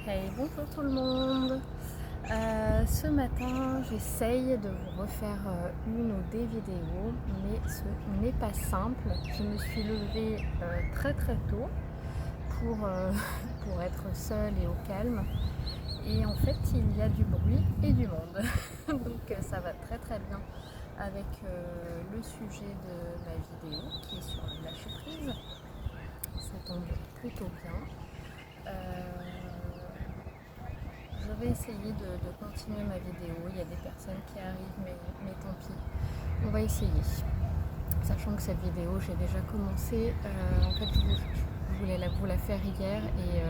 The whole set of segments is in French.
Hey, bonjour tout le monde. Ce matin, j'essaye de vous refaire une ou des vidéos, mais ce n'est pas simple. Je me suis levée très très tôt pour, pour être seule et au calme. Et en fait, il y a du bruit et du monde. Donc ça va très très bien avec le sujet de ma vidéo qui est sur le lâcher prise. Ça tombe plutôt bien. Je vais essayer de continuer ma vidéo. Il y a des personnes qui arrivent, mais tant pis. On va essayer. Sachant que cette vidéo, j'ai déjà commencé. En fait, je voulais vous la faire hier et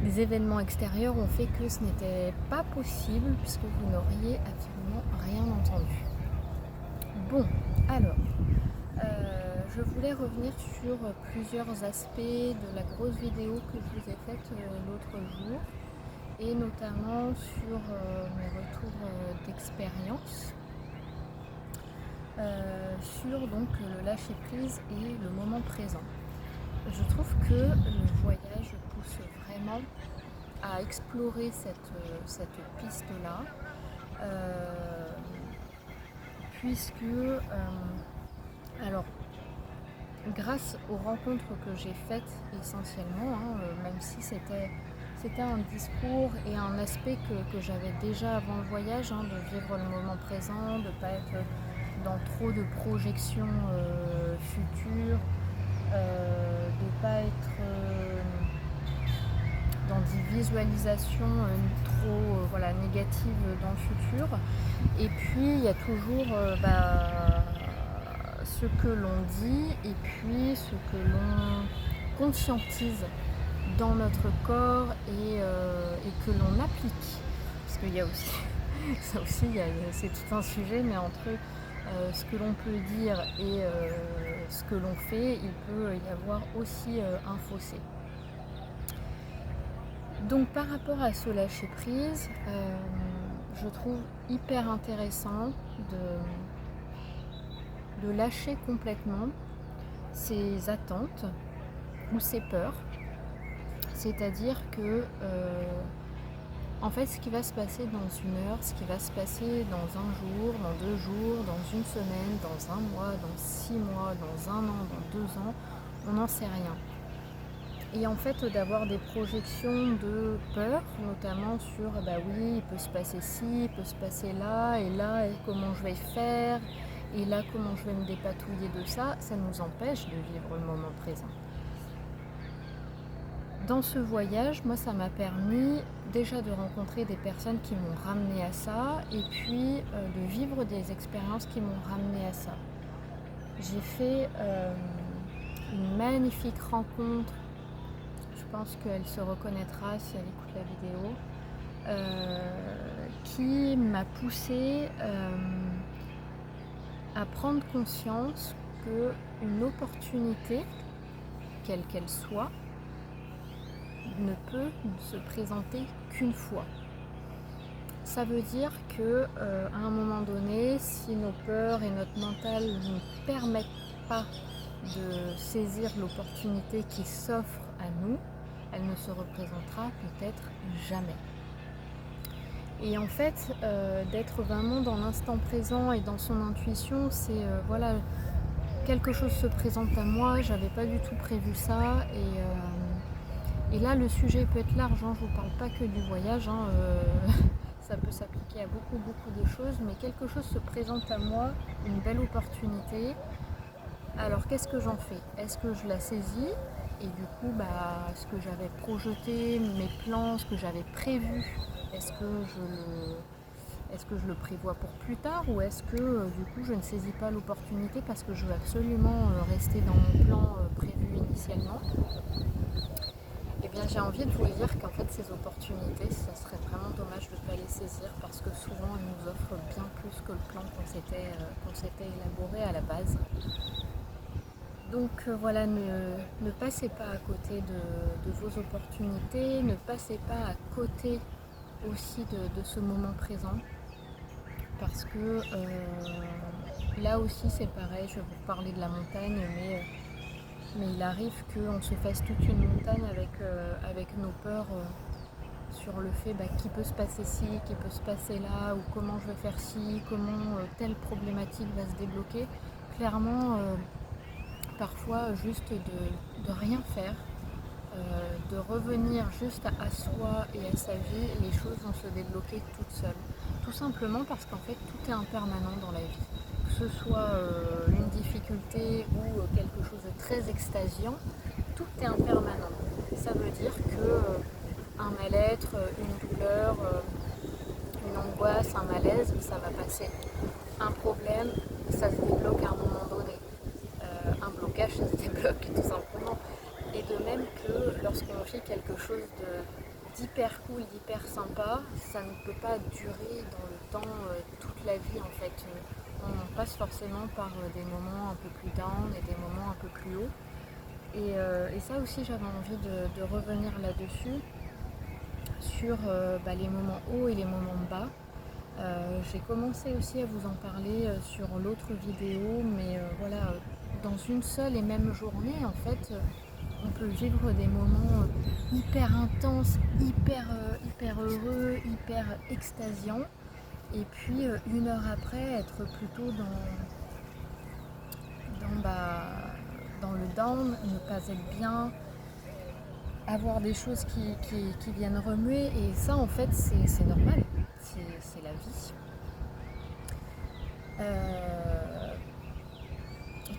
les événements extérieurs ont fait que ce n'était pas possible puisque vous n'auriez absolument rien entendu. Bon, alors, je voulais revenir sur plusieurs aspects de la grosse vidéo que je vous ai faite l'autre jour, et notamment sur mes retours d'expérience, sur donc le lâcher prise et le moment présent. Je trouve que le voyage pousse vraiment à explorer cette piste-là, puisque alors grâce aux rencontres que j'ai faites essentiellement, même si c'était un discours et un aspect que j'avais déjà avant le voyage, de vivre le moment présent, de ne pas être dans trop de projections futures, de ne pas être dans des visualisations trop négatives dans le futur. Et puis il y a toujours ce que l'on dit et puis ce que l'on conscientise dans notre corps et que l'on applique. Parce qu'il y a aussi, ça aussi, c'est tout un sujet, mais entre ce que l'on peut dire et ce que l'on fait, il peut y avoir aussi un fossé. Donc par rapport à ce lâcher prise, je trouve hyper intéressant de lâcher complètement ses attentes ou ses peurs. C'est-à-dire que en fait, ce qui va se passer dans une heure, ce qui va se passer dans un jour, dans 2 jours, dans une semaine, dans un mois, dans 6 mois, dans un an, dans 2 ans, on n'en sait rien. Et en fait, d'avoir des projections de peur, notamment sur oui, il peut se passer ci, il peut se passer là, et comment je vais faire, et là, comment je vais me dépatouiller de ça, ça nous empêche de vivre le moment présent. Dans ce voyage, moi, ça m'a permis déjà de rencontrer des personnes qui m'ont ramené à ça, et puis de vivre des expériences qui m'ont ramené à ça. J'ai fait une magnifique rencontre. Je pense qu'elle se reconnaîtra si elle écoute la vidéo, qui m'a poussée à prendre conscience qu'une opportunité, quelle qu'elle soit, ne peut se présenter qu'une fois. Ça veut dire qu'à un moment donné, si nos peurs et notre mental ne nous permettent pas de saisir l'opportunité qui s'offre à nous, elle ne se représentera peut-être jamais. Et en fait, d'être vraiment dans l'instant présent et dans son intuition, c'est quelque chose se présente à moi, j'avais pas du tout prévu ça, et là le sujet peut être large, je vous parle pas que du voyage, ça peut s'appliquer à beaucoup de choses, mais quelque chose se présente à moi, une belle opportunité. Alors qu'est-ce que j'en fais? Est-ce que je la saisis? Et du coup, ce que j'avais projeté, mes plans, ce que j'avais prévu, est-ce que je le prévois pour plus tard, ou est-ce que du coup je ne saisis pas l'opportunité parce que je veux absolument rester dans mon plan prévu initialement? Eh bien, j'ai envie de vous dire qu'en fait ces opportunités, ça serait vraiment dommage de ne pas les saisir parce que souvent elles nous offrent bien plus que le plan qu'on s'était élaboré à la base. Donc ne passez pas à côté de vos opportunités, ne passez pas à côté aussi de ce moment présent, parce que là aussi c'est pareil, je vais vous parler de la montagne, mais mais il arrive qu'on se fasse toute une montagne avec nos peurs sur le fait qu'il peut se passer ci, qu'il peut se passer là, ou comment je vais faire ci, comment telle problématique va se débloquer. Clairement, parfois juste de rien faire, de revenir juste à soi et à sa vie, les choses vont se débloquer toutes seules. Tout simplement parce qu'en fait tout est impermanent dans la vie. Que ce soit une difficulté ou quelque chose de très extasiant, tout est impermanent. Ça veut dire que un mal-être, une douleur, une angoisse, un malaise, ça va passer. Un problème, ça se débloque à un moment donné. Un blocage, ça se débloque tout simplement. Et de même que lorsqu'on fait quelque chose d'hyper cool, d'hyper sympa, ça ne peut pas durer dans le temps toute la vie en fait. On passe forcément par des moments un peu plus down et des moments un peu plus hauts. Et ça aussi j'avais envie de revenir là-dessus, sur les moments hauts et les moments bas. J'ai commencé aussi à vous en parler sur l'autre vidéo, mais voilà, dans une seule et même journée en fait, on peut vivre des moments hyper intenses, hyper heureux, hyper extasiants, et puis une heure après être plutôt dans le down, ne pas être bien, avoir des choses qui viennent remuer, et ça en fait c'est normal, c'est la vie.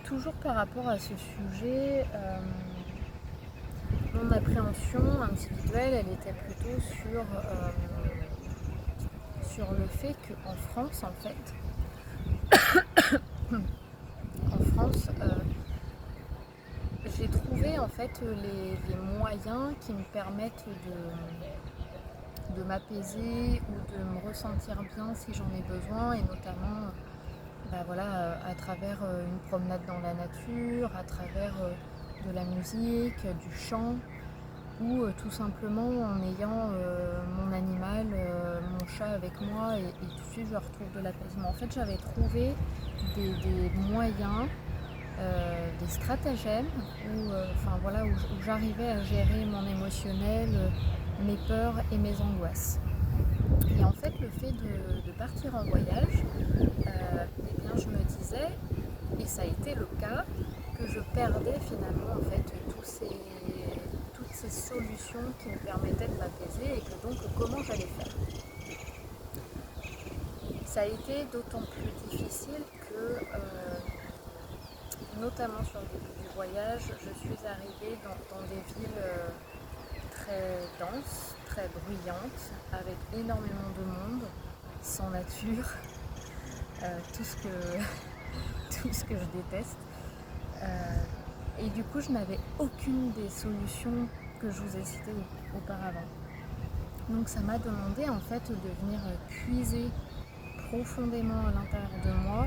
Toujours par rapport à ce sujet, mon appréhension individuelle, elle était plutôt sur le fait qu'en France, en fait, j'ai trouvé en fait les moyens qui me permettent de m'apaiser ou de me ressentir bien si j'en ai besoin, et notamment à travers une promenade dans la nature, à travers de la musique, du chant, ou tout simplement en ayant mon animal, mon chat avec moi, et tout de suite je retrouve de l'apaisement. En fait, j'avais trouvé des moyens, des stratagèmes où j'arrivais à gérer mon émotionnel, mes peurs et mes angoisses. Et en fait, le fait de partir en voyage, je me disais, et ça a été le cas, que je perdais finalement en fait toutes ces solutions qui me permettaient de m'apaiser, et que donc comment j'allais faire. Ça a été d'autant plus difficile que, notamment sur le début du voyage, je suis arrivée dans des villes très denses, très bruyantes, avec énormément de monde, sans nature, tout ce que je déteste. Et du coup, je n'avais aucune des solutions que je vous ai citées auparavant. Donc ça m'a demandé en fait de venir puiser profondément à l'intérieur de moi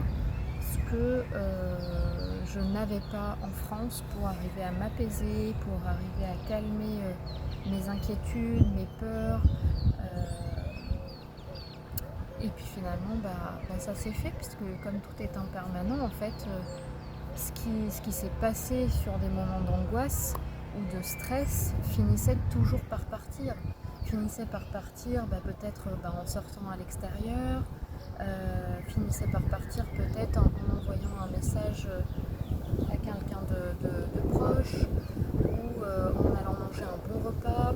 ce que je n'avais pas en France, pour arriver à m'apaiser, pour arriver à calmer mes inquiétudes, mes peurs. Et puis finalement, ça s'est fait, puisque comme tout est impermanent, en fait, ce qui s'est passé sur des moments d'angoisse ou de stress finissait toujours par partir. Finissait par partir peut-être en sortant à l'extérieur, finissait par partir peut-être en envoyant un message à quelqu'un de proche, ou en allant manger un bon repas.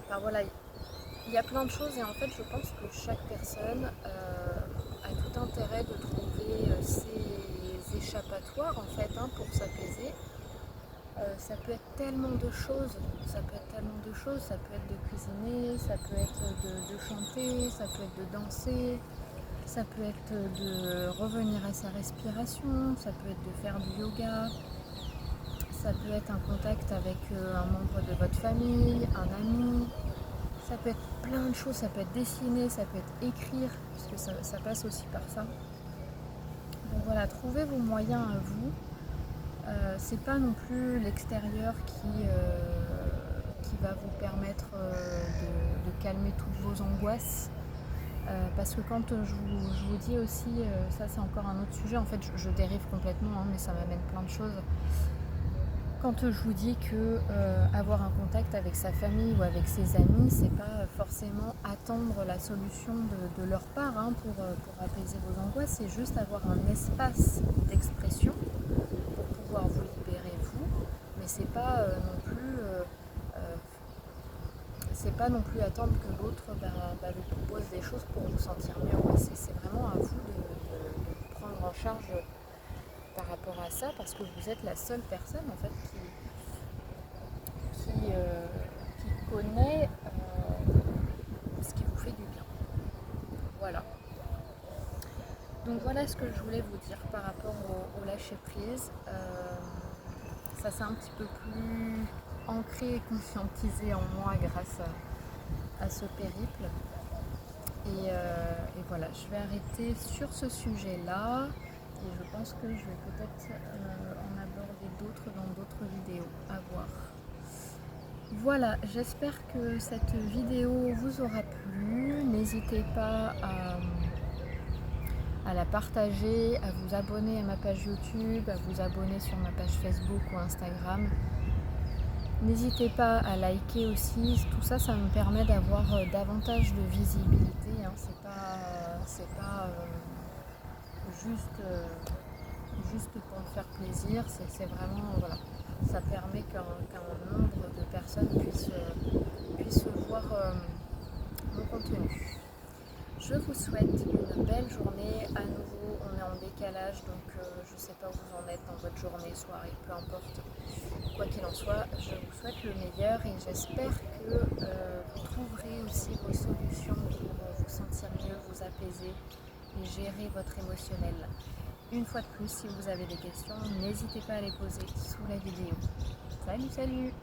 Enfin voilà, il y a plein de choses, et en fait je pense que chaque personne a tout intérêt de trouver ses échappatoires en fait, pour s'apaiser. Ça peut être tellement de choses, ça peut être de cuisiner, ça peut être de chanter, ça peut être de danser, ça peut être de revenir à sa respiration, ça peut être de faire du yoga, ça peut être un contact avec un membre de votre famille, un ami, ça peut être plein de choses, ça peut être dessiner, ça peut être écrire, puisque ça passe aussi par ça. Donc voilà, trouvez vos moyens à vous. C'est pas non plus l'extérieur qui va vous permettre de calmer toutes vos angoisses, parce que quand je vous dis aussi, ça c'est encore un autre sujet, en fait je dérive complètement, mais ça m'amène plein de choses. quand je vous dis que avoir un contact avec sa famille ou avec ses amis, c'est pas forcément attendre la solution de leur part pour apaiser vos angoisses, c'est juste avoir un espace d'expression pour pouvoir vous libérer vous, mais c'est pas non plus attendre que l'autre vous propose des choses pour vous sentir mieux. Ouais, c'est vraiment à vous de prendre en charge par rapport à ça, parce que vous êtes la seule personne en fait qui connaît ce qui vous fait du bien. Voilà. Donc voilà ce que je voulais vous dire par rapport au lâcher prise. Ça s'est un petit peu plus ancré et conscientisé en moi grâce à ce périple. Et voilà, je vais arrêter sur ce sujet-là. Et je pense que je vais peut-être en aborder d'autres dans d'autres vidéos à voir. Voilà, j'espère que cette vidéo vous aura plu. N'hésitez pas à la partager, à vous abonner à ma page YouTube, à vous abonner sur ma page Facebook ou Instagram. N'hésitez pas à liker aussi, tout ça, ça me permet d'avoir davantage de visibilité. C'est pas juste pour me faire plaisir, c'est vraiment, voilà, ça permet qu'un nombre de personnes puissent voir mon contenu. Je vous souhaite une belle journée. À nouveau, on est en décalage, donc je ne sais pas où vous en êtes dans votre journée, soirée, peu importe. Quoi qu'il en soit, je vous souhaite le meilleur et j'espère que vous trouverez aussi vos solutions pour vous sentir mieux, vous apaiser et gérer votre émotionnel. Une fois de plus, si vous avez des questions, n'hésitez pas à les poser sous la vidéo. Salut, salut!